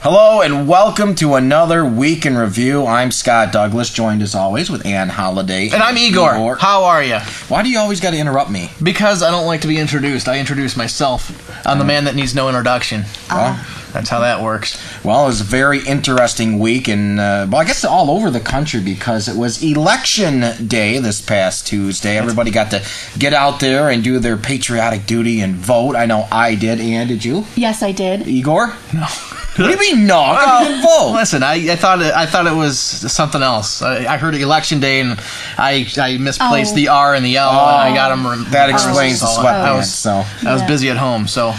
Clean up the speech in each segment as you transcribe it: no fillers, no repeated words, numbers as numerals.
Hello and welcome to another week in review. I'm Scott Douglas, joined as always with Holiday and I'm Igor. How are you? Why do you always got to interrupt me? Because I don't like to be introduced. I introduce myself. I'm the man that needs no introduction. That's how that works. Well, it was a very interesting week, and I guess all over the country because it was election day this past Tuesday. Everybody got to get out there and do their patriotic duty and vote. I know I did. Ann, did you? Yes, I did. Igor? No. What do you mean no? I didn't vote. Listen, I thought it was something else. I heard election day and I misplaced the R and the L and I got them. That explains the sweatpants. I was busy at home. So,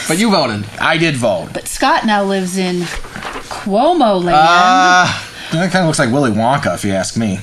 but you voted. I did vote. But Scott now lives in Cuomo land. That kind of looks like Willy Wonka, if you ask me.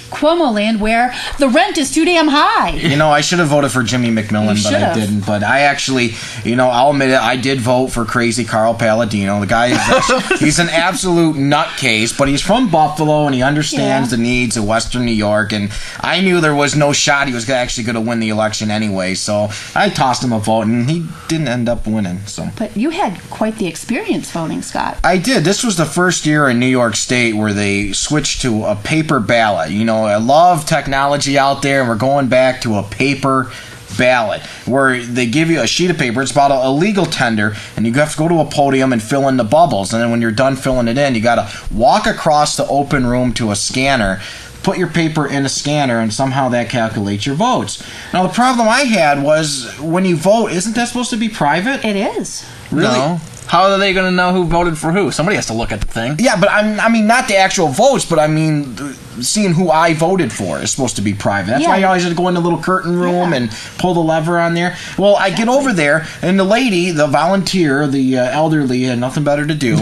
Cuomo land, where the rent is too damn high. You know, I should have voted for Jimmy McMillan, but I didn't. But I actually, I'll admit it, I did vote for crazy Carl Palladino. The guy is he's an absolute nutcase, but he's from Buffalo, and he understands the needs of Western New York, and I knew there was no shot he was actually going to win the election anyway, so I tossed him a vote, and he didn't end up winning. So. But you had quite the experience voting, Scott. I did. This was the first year in New York State where they switched to a paper ballot. I love technology out there, and we're going back to a paper ballot where they give you a sheet of paper. It's about a legal tender, and you have to go to a podium and fill in the bubbles. And then when you're done filling it in, you got to walk across the open room to a scanner, put your paper in a scanner, and somehow that calculates your votes. Now, the problem I had was when you vote, isn't that supposed to be private? It is. Really? No. How are they going to know who voted for who? Somebody has to look at the thing. Yeah, but I mean, not the actual votes, but I mean, seeing who I voted for is supposed to be private. That's why you always have to go in the little curtain room and pull the lever on there. Well, I get over there, and the lady, the volunteer, the elderly, had nothing better to do,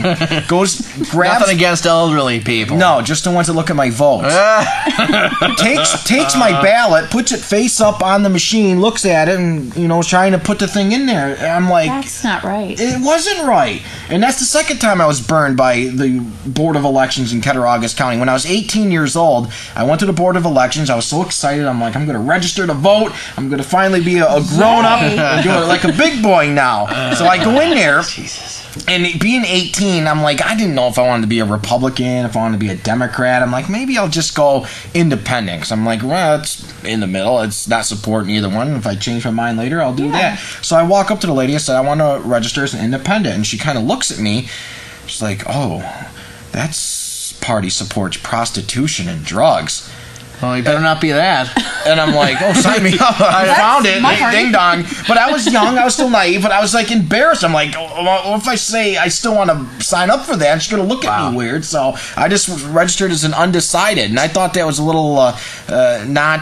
grabs... Nothing against elderly people. No, just the ones that look at my votes. takes my ballot, puts it face up on the machine, looks at it, and, trying to put the thing in there. I'm like... That's not right. It wasn't right. And that's the second time I was burned by the Board of Elections in Cattaraugus County. When I was 18 years old, I went to the Board of Elections. I was so excited. I'm like, I'm going to register to vote. I'm going to finally be a grown-up and do it like a big boy now. So I go in there. Jesus. And being 18, I'm like, I didn't know if I wanted to be a Republican, if I wanted to be a Democrat. I'm like, maybe I'll just go independent. Because I'm like, well, it's in the middle. It's not supporting either one. If I change my mind later, I'll do that. So I walk up to the lady and said, I want to register as an independent. And she kind of looks at me. She's like, oh, that party supports prostitution and drugs. Well, you better not be that. And I'm like, oh, sign me up. I found it. Ding dong. But I was young. I was still naive. But I was like embarrassed. I'm like, well, if I say I still want to sign up for that, she's going to look at me weird. So I just registered as an undecided. And I thought that was a little not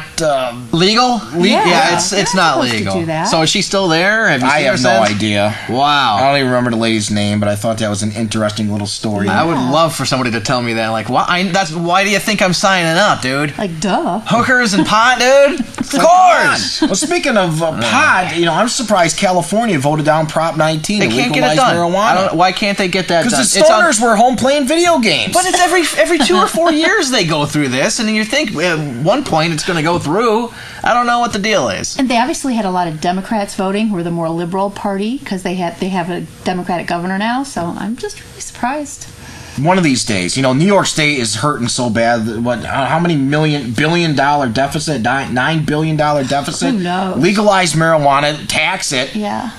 legal. Yeah, it's not legal. To do that. So is she still there? I have no idea. Wow. I don't even remember the lady's name, but I thought that was an interesting little story. Yeah. I would love for somebody to tell me that. Like, why do you think I'm signing up, dude? Like, duh. Hookers and pot, dude? Of course! Well, speaking of pot, I'm surprised California voted down Prop 19 They to can't legalize get it done. marijuana. Why can't they get that done? Because the stoners were home playing video games. But it's every 2 or 4 years they go through this, and you think at one point it's going to go through. I don't know what the deal is. And they obviously had a lot of Democrats voting, who are the more liberal party, because they have a Democratic governor now, so I'm just really surprised. One of these days, New York State is hurting so bad. How many billion-dollar deficit? $9 billion deficit. Who knows? Legalize marijuana, tax it. Yeah.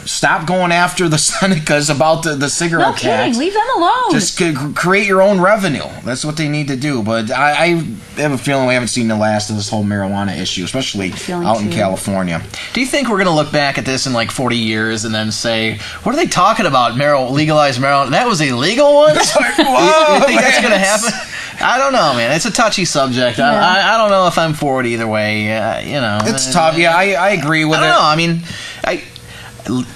Stop going after the Senecas about the cigarette tax. No kidding. Leave them alone. Just create your own revenue. That's what they need to do. But I have a feeling we haven't seen the last of this whole marijuana issue, especially out in California. Do you think we're going to look back at this in like 40 years and then say, what are they talking about? Legalized marijuana? That was a legal one? Whoa, you think that's going to happen? I don't know, man. It's a touchy subject. Yeah. I don't know if I'm for it either way. It's tough. Yeah, I agree with it. I don't know. I mean,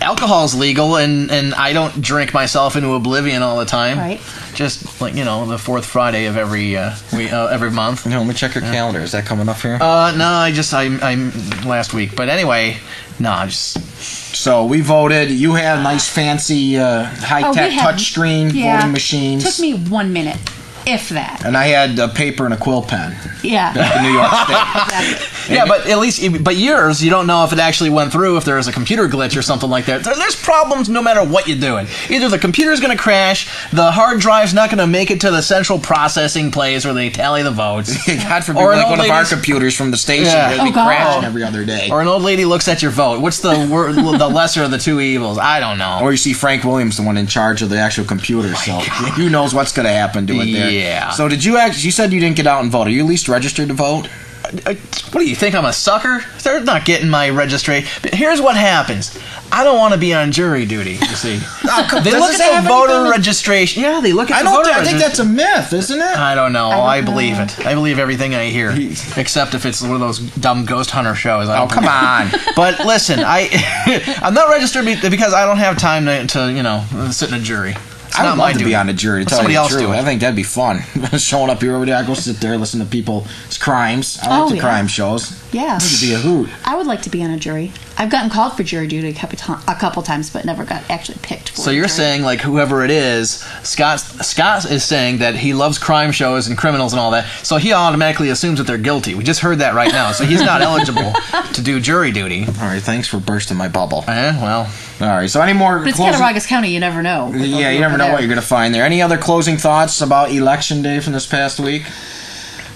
alcohol's legal, and I don't drink myself into oblivion all the time. Right. Just like the fourth Friday of every month. Let me check your calendar. Is that coming up here? No, I'm last week. But anyway, So we voted. You had nice, fancy, high-tech touchscreen voting machines. Took me 1 minute, if that. And I had a paper and a quill pen. Yeah. Back in New York State. Exactly. Yeah, but at least, but yours, you don't know if it actually went through, if there was a computer glitch or something like that. There's problems no matter what you're doing. Either the computer's going to crash, the hard drive's not going to make it to the central processing place where they tally the votes. God forbid, Or like one of our computers from the station would be crashing every other day. Or an old lady looks at your vote. What's the the lesser of the two evils? I don't know. Or you see Frank Williams, the one in charge of the actual computer, so who knows what's going to happen to it there. Yeah. So did you you said you didn't get out and vote. Are you at least registered to vote? What do you think? I'm a sucker? They're not getting my registration. But here's what happens. I don't want to be on jury duty, you see. They look at the voter registration. Yeah, they look at the voter registration. I think that's a myth, isn't it? I don't know. I believe it. I believe everything I hear. Except if it's one of those dumb ghost hunter shows. Oh, come on. But listen, I'm not registered because I don't have time to sit in a jury. I would love to be on a jury, to tell you the truth. Do it. I think that'd be fun. Showing up here every day, I go sit there, listen to people's crimes. I like the crime shows. Yeah. It would be a hoot. I would like to be on a jury. I've gotten called for jury duty a couple times, but never got actually picked for. So you're saying, like, whoever it is, Scott is saying that he loves crime shows and criminals and all that, so he automatically assumes that they're guilty. We just heard that right now, so he's not eligible to do jury duty. All right, thanks for bursting my bubble. Well. All right, so any more But it's Cattaraugus County, you never know. Yeah, you never know what you're going to find there. Any other closing thoughts about Election Day from this past week?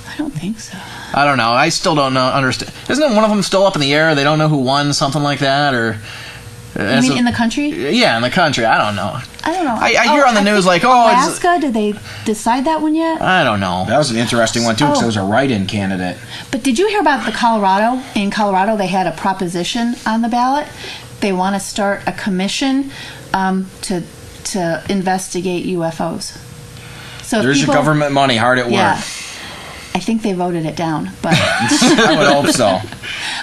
I don't think so. I don't know. I still don't understand. Isn't one of them still up in the air? They don't know who won, something like that, or? You mean in the country? Yeah, in the country. I don't know. I don't know. I hear on the news like, Alaska. Did they decide that one yet? I don't know. That was an interesting one too, because it was a write-in candidate. But did you hear about the Colorado? In Colorado, they had a proposition on the ballot. They want to start a commission to investigate UFOs. So there's your government money hard at work. Yeah. I think they voted it down, but I would hope so.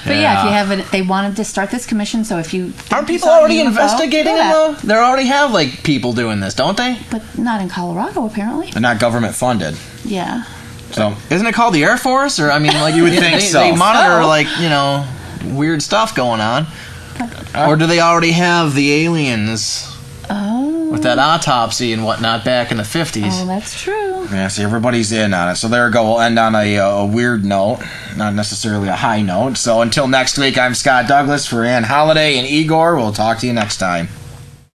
But yeah, if you have they wanted to start this commission, so if you aren't people already investigating it though? They already have like people doing this, don't they? But not in Colorado, apparently. They're not government funded. Yeah. So isn't it called the Air Force? Or I mean, like you would think so. They monitor like weird stuff going on, or do they already have the aliens? Oh. With that autopsy and whatnot back in the 50s. Oh, that's true. Yeah, see, everybody's in on it. So there we go. We'll end on a weird note, not necessarily a high note. So until next week, I'm Scott Douglas for Holiday and Igor. We'll talk to you next time.